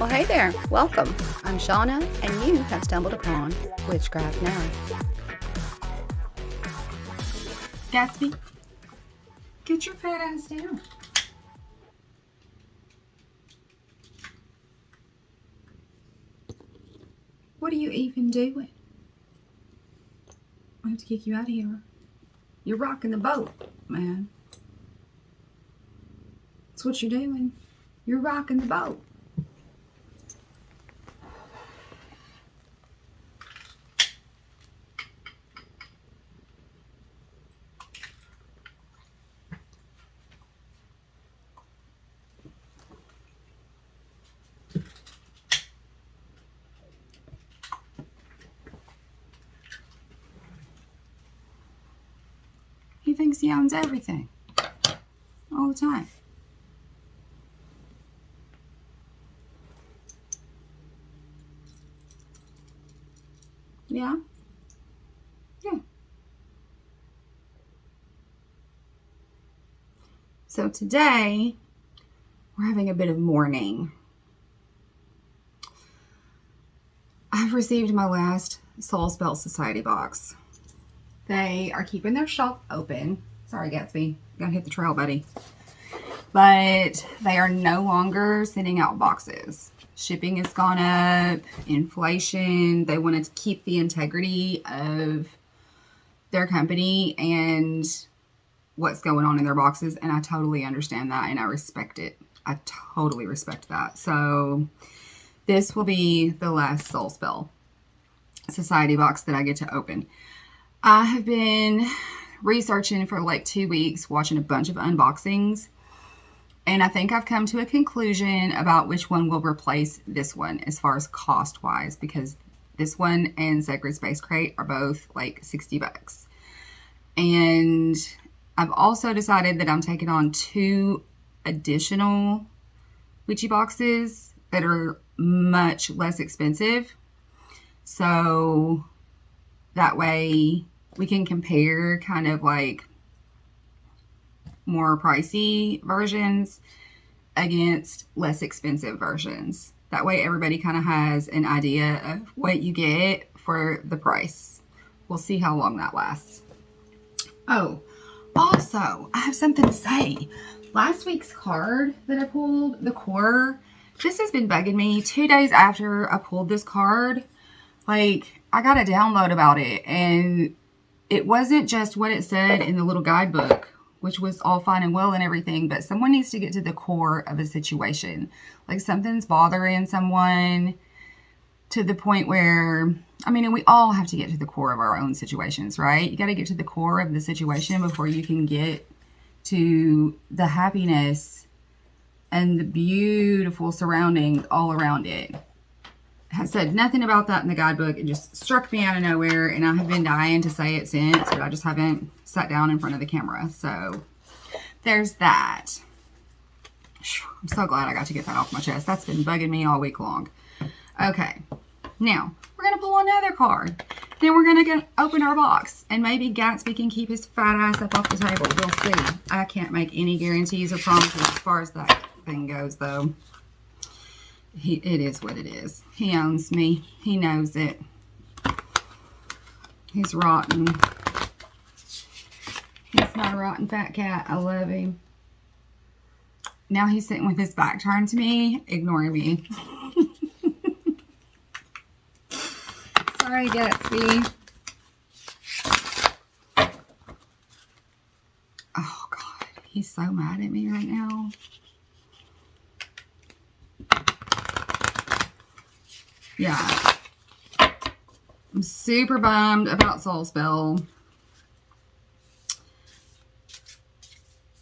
Well, hey there, welcome. I'm Shauna, and you have stumbled upon Witchcraft Now. Gatsby, get your fat ass down. What are you even doing? I have to kick you out of here. You're rocking the boat, man. That's what you're doing. You're rocking the boat. He thinks he owns everything. All the time. Yeah? Yeah. So today, we're having a bit of mourning. I've received my last Soul Spell Society box. They are keeping their shop open. Sorry, Gatsby. Gotta hit the trail, buddy. But they are no longer sending out boxes. Shipping has gone up. Inflation. They wanted to keep the integrity of their company and what's going on in their boxes. And I totally understand that and I respect it. I totally respect that. So this will be the last Soul Spell Society box that I get to open. I have been researching for like 2 weeks, watching a bunch of unboxings, and I think I've come to a conclusion about which one will replace this one as far as cost wise, because this one and Sacred Space Crate are both like $60. And I've also decided that I'm taking on 2 additional witchy boxes that are much less expensive. So that way we can compare kind of like more pricey versions against less expensive versions. That way everybody kind of has an idea of what you get for the price. We'll see how long that lasts. Oh, also, I have something to say. Last week's card that I pulled, the core, this has been bugging me. 2 days after I pulled this card, like, I got a download about it, and it wasn't just what it said in the little guidebook, which was all fine and well and everything, but someone needs to get to the core of a situation. Like, something's bothering someone to the point where, I mean, and we all have to get to the core of our own situations, right? You got to get to the core of the situation before you can get to the happiness and the beautiful surroundings all around it. Has said nothing about that in the guidebook. It just struck me out of nowhere, and I have been dying to say it since, but I just haven't sat down in front of the camera. So there's that. I'm so glad I got to get that off my chest. That's been bugging me all week long. Okay, now we're going to pull another card. Then we're going to open our box, and maybe Gatsby can keep his fat ass up off the table. We'll see. I can't make any guarantees or promises as far as that thing goes, though. It is what it is. He owns me. He knows it. He's rotten. He's not a rotten fat cat. I love him. Now he's sitting with his back turned to me, ignoring me. Sorry, Gatsby. Oh, God. He's so mad at me right now. Yeah, I'm super bummed about Soul Spell.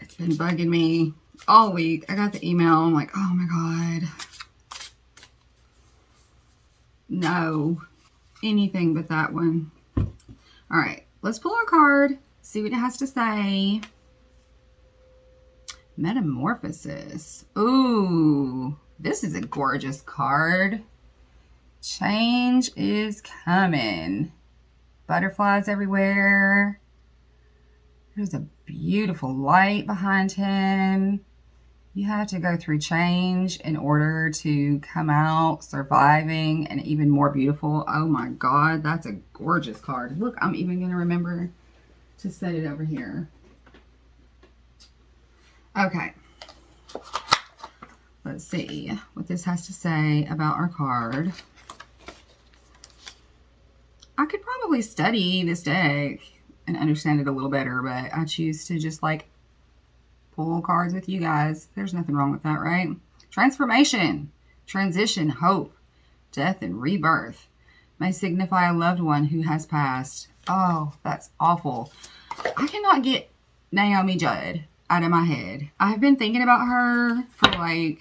It's been bugging me all week. I got the email. I'm like, oh my God. No, anything but that one. All right, let's pull our card, see what it has to say. Metamorphosis. Ooh, this is a gorgeous card. Change is coming. Butterflies everywhere. There's a beautiful light behind him. You have to go through change in order to come out surviving and even more beautiful. Oh my God, that's a gorgeous card. Look, I'm even going to remember to set it over here. Okay. Let's see what this has to say about our card. I could probably study this deck and understand it a little better, but I choose to just like pull cards with you guys. There's nothing wrong with that, right? Transformation, transition, hope, death, and rebirth may signify a loved one who has passed. Oh, that's awful. I cannot get Naomi Judd out of my head. I have been thinking about her for like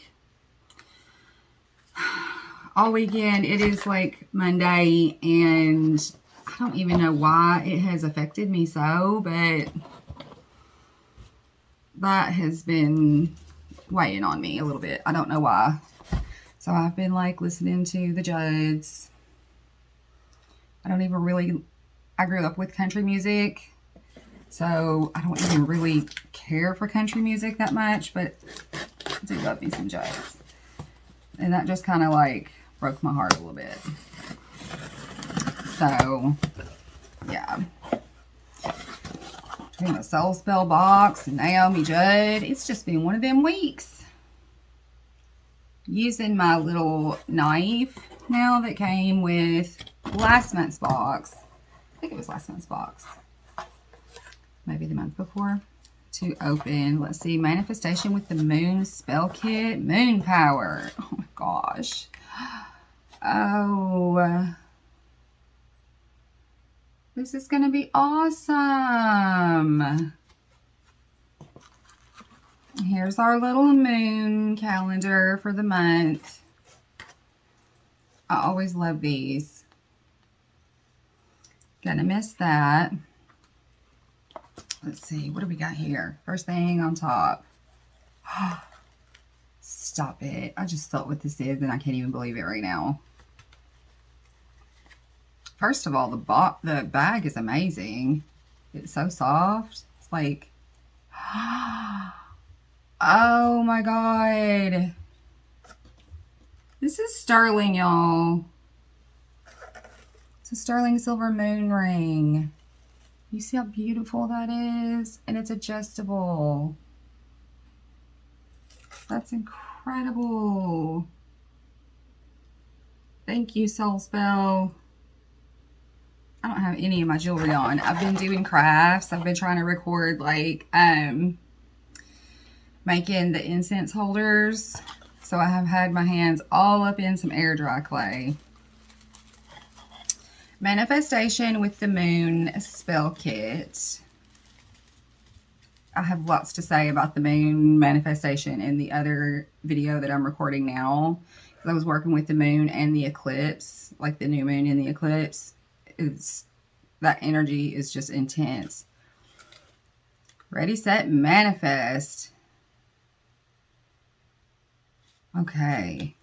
all weekend. It is like Monday, and I don't even know why it has affected me so, but that has been weighing on me a little bit. I don't know why. So I've been like listening to the Judds. I grew up with country music, so I don't even really care for country music that much, but I do love me some Judds. And that just kind of like broke my heart a little bit. So, yeah. Between the Soul Spell box and Naomi Judd, it's just been one of them weeks. Using my little knife now that came with last month's box. I think it was last month's box. Maybe the month before. To open, let's see, Manifestation with the Moon Spell Kit. Moon Power. Oh my gosh. Oh. This is going to be awesome. Here's our little moon calendar for the month. I always love these. Gonna miss that. Let's see, what do we got here? First thing on top. Stop it. I just felt what this is and I can't even believe it right now. First of all, the bag is amazing. It's so soft. It's like, oh my God. This is sterling, y'all. It's a sterling silver moon ring. You see how beautiful that is? And it's adjustable. That's incredible. Thank you, Soul Spell. I don't have any of my jewelry on. I've been doing crafts. I've been trying to record like making the incense holders. So I have had my hands all up in some air dry clay. Manifestation with the Moon Spell Kit. I have lots to say about the moon manifestation in the other video that I'm recording now. I was working with the moon and the eclipse, like the new moon and the eclipse. That energy is just intense. Ready, set, manifest. Okay.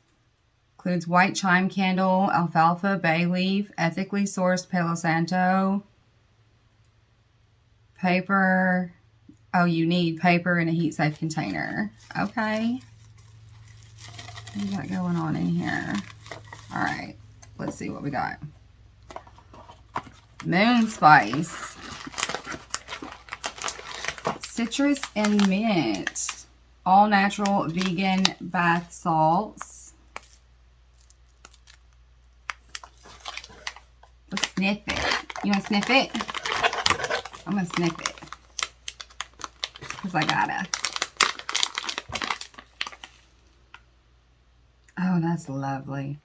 Includes white chime candle, alfalfa, bay leaf, ethically sourced Palo Santo, paper. Oh, you need paper in a heat safe container. Okay. What do you got going on in here? All right. Let's see what we got. Moon spice. Citrus and mint. All natural vegan bath salts. Let's sniff it. You want to sniff it? I'm going to sniff it. Because I gotta. Oh, that's lovely.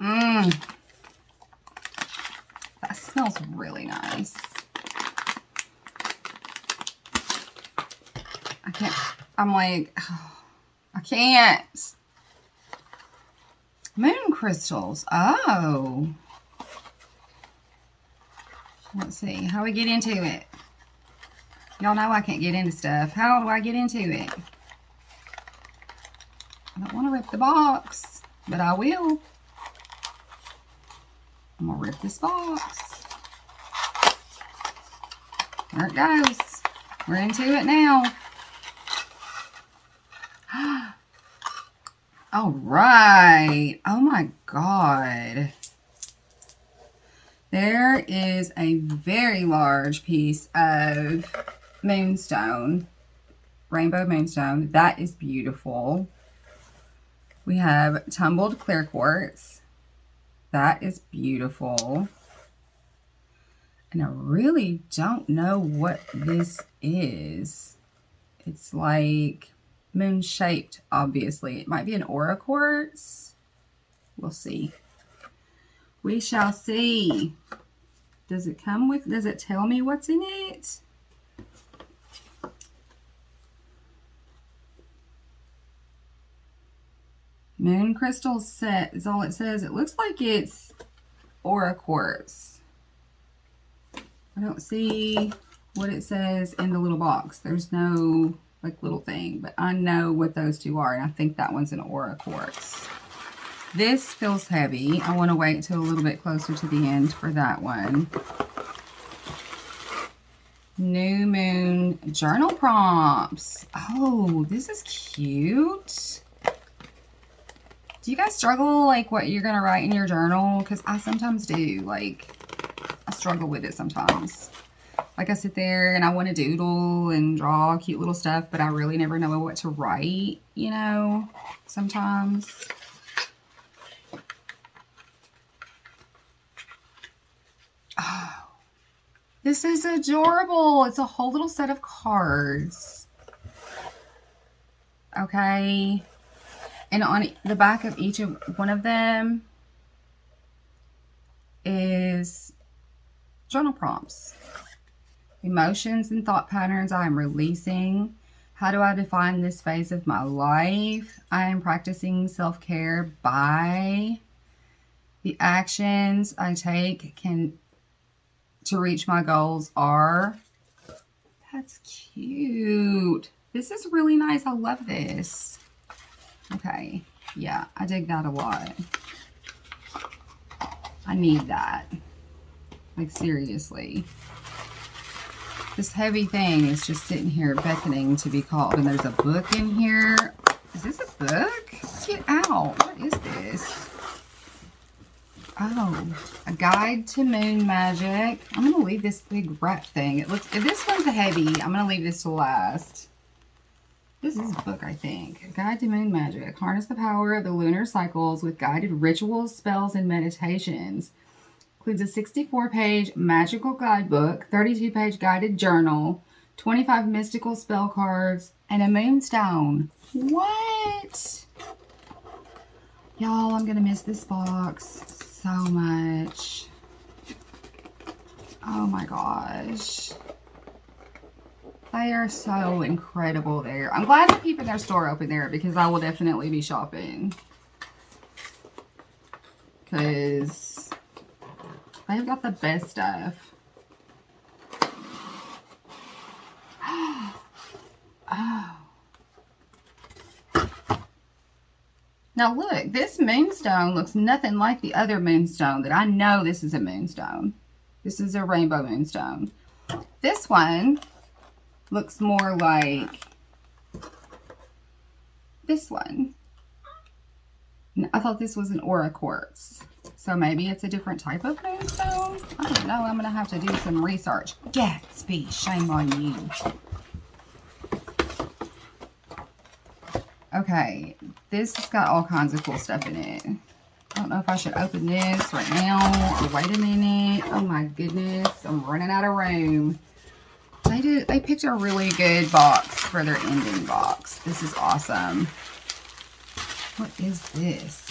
Mmm. That smells really nice. I can't, I'm like, oh, I can't. Moon crystals. Oh. Let's see. How do we get into it? Y'all know I can't get into stuff. How do I get into it? I don't want to rip the box, but I will. I'm going to rip this box. There it goes. We're into it now. All right. Oh my God. There is a very large piece of moonstone, rainbow moonstone. That is beautiful. We have tumbled clear quartz. That is beautiful. And I really don't know what this is. It's like moon shaped, obviously. It might be an aura quartz. We'll see. We shall see. Does it come with, does it tell me what's in it? Moon crystal set is all it says. It looks like it's aura quartz. I don't see what it says in the little box. There's no like little thing, but I know what those two are, and I think that one's an aura quartz. This feels heavy. I want to wait till a little bit closer to the end for that one. New moon journal prompts. Oh, this is cute. Do you guys struggle like what you're gonna write in your journal? Because I sometimes do. Like, I struggle with it sometimes. Like, I sit there and I want to doodle and draw cute little stuff, but I really never know what to write, you know, sometimes. Oh, this is adorable. It's a whole little set of cards. Okay. And on the back of each of one of them is journal prompts. Emotions and thought patterns I am releasing. How do I define this phase of my life? I am practicing self-care by the actions I take to reach my goals are. That's cute. This is really nice. I love this. Okay. Yeah, I dig that a lot. I need that. Like, seriously. This heavy thing is just sitting here beckoning to be called. And there's a book in here. Is this a book? Get out. What is this? Oh, a guide to moon magic. I'm going to leave this big wrap thing. It looks, if this one's heavy, I'm going to leave this to last. This is a book, I think. A guide to moon magic. Harness the power of the lunar cycles with guided rituals, spells, and meditations. Includes a 64-page magical guidebook, 32-page guided journal, 25 mystical spell cards, and a moonstone. What? Y'all, I'm going to miss this box so much. Oh my gosh. They are so incredible there. I'm glad they're keeping their store open there because I will definitely be shopping. Because they've got the best stuff. Oh. Now look, this moonstone looks nothing like the other moonstone that I know this is a moonstone. This is a rainbow moonstone. This one looks more like this one. I thought this was an aura quartz. So maybe it's a different type of moonstone? I don't know. I'm going to have to do some research. Gatsby, shame on you. Okay, this has got all kinds of cool stuff in it. I don't know if I should open this right now or wait a minute. Oh my goodness, I'm running out of room. They picked a really good box for their ending box. This is awesome. What is this?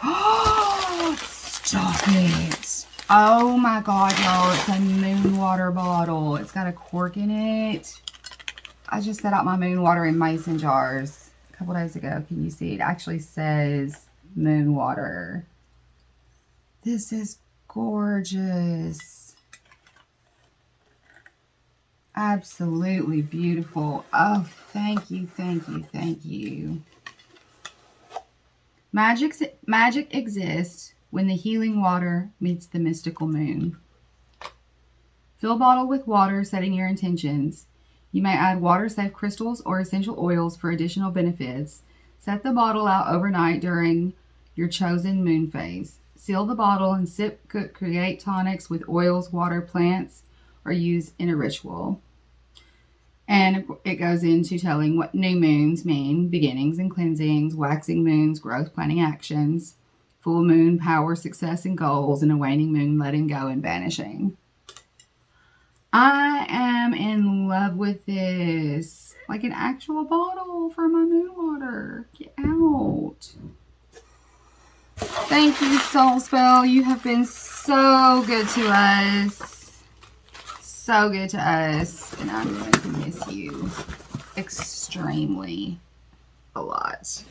Oh, stop it. Oh my god, y'all. It's a moon water bottle. It's got a cork in it. I just set out my moon water in mason jars a couple days ago. Can you see? It actually says moon water. This is gorgeous. Absolutely beautiful. Oh, thank you, thank you, thank you. Magic exists when the healing water meets the mystical moon. Fill bottle with water, setting your intentions. You may add water-safe crystals or essential oils for additional benefits, Set the bottle out overnight during your chosen moon phase. Seal the bottle and sip, cook, create tonics with oils, water, plants, or use in a ritual. And it goes into telling what new moons mean: beginnings and cleansings, waxing moons, growth, planning actions, full moon, power, success, and goals, and a waning moon, letting go and vanishing. I am in love with this. Like an actual bottle for my moon water. Get out. Thank you, Soul Spell. You have been so good to us. So good to us. And I'm going to miss you extremely a lot.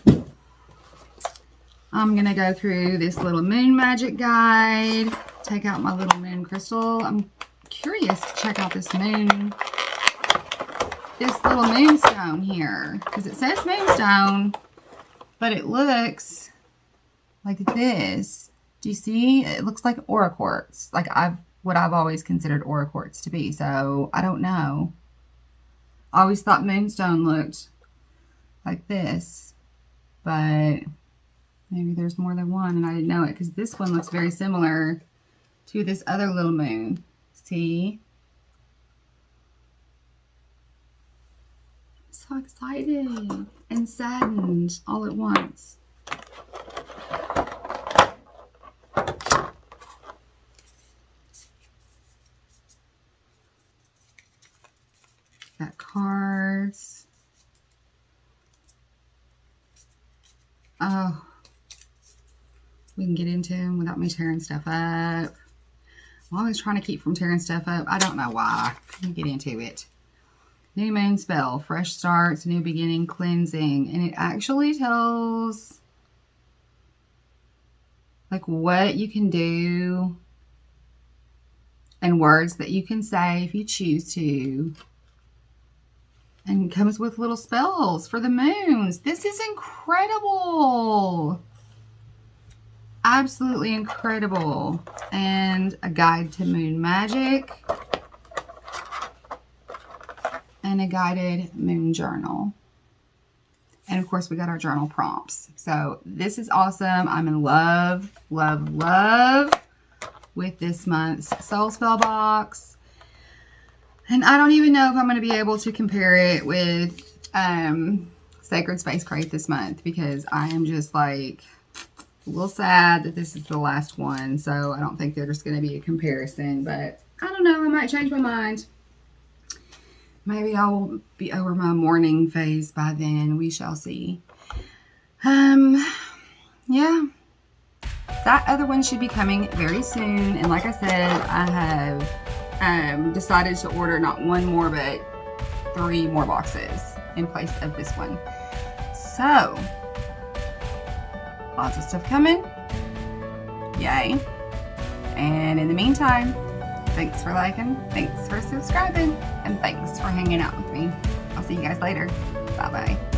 I'm going to go through this little moon magic guide. Take out my little moon crystal. I'm curious to check out this little moonstone here, because it says moonstone, but it looks like this. Do you see? It looks like aura quartz, like what I've always considered aura quartz to be. So I don't know. I always thought moonstone looked like this, but maybe there's more than one and I didn't know it, because this one looks very similar to this other little moon. See? So excited and saddened all at once. Got cards. Oh, we can get into them without me tearing stuff up. I'm always trying to keep from tearing stuff up. I don't know why. Let me get into it. New moon spell, fresh starts, new beginning, cleansing. And it actually tells like what you can do and words that you can say if you choose to. And it comes with little spells for the moons. This is incredible. Absolutely incredible. And a guide to moon magic. And a guided moon journal. And of course we got our journal prompts. So this is awesome. I'm in love, love, love with this month's Soul Spell box. And I don't even know if I'm going to be able to compare it with Sacred Space Crate this month, because I am just like a little sad that this is the last one. So I don't think there's going to be a comparison, but I don't know. I might change my mind. Maybe I will be over my mourning phase by then. We shall see. Yeah. That other one should be coming very soon. And like I said, I have decided to order not one more, but 3 more boxes in place of this one. So, lots of stuff coming. Yay. And in the meantime, thanks for liking, thanks for subscribing, and thanks for hanging out with me. I'll see you guys later. Bye-bye.